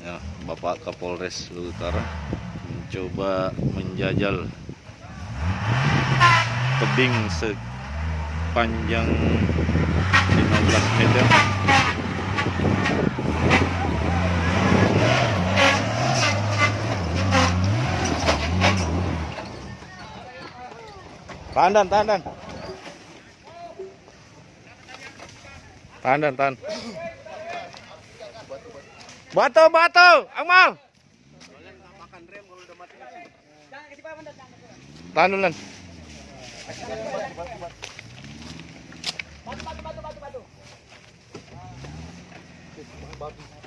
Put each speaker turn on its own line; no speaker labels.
Ya, Bapak Kapolres Luhut Utara mencoba menjajal tebing sepanjang 15 meter. Tahan. Batu, Amal. Tahan dulu, Lan.
Batu.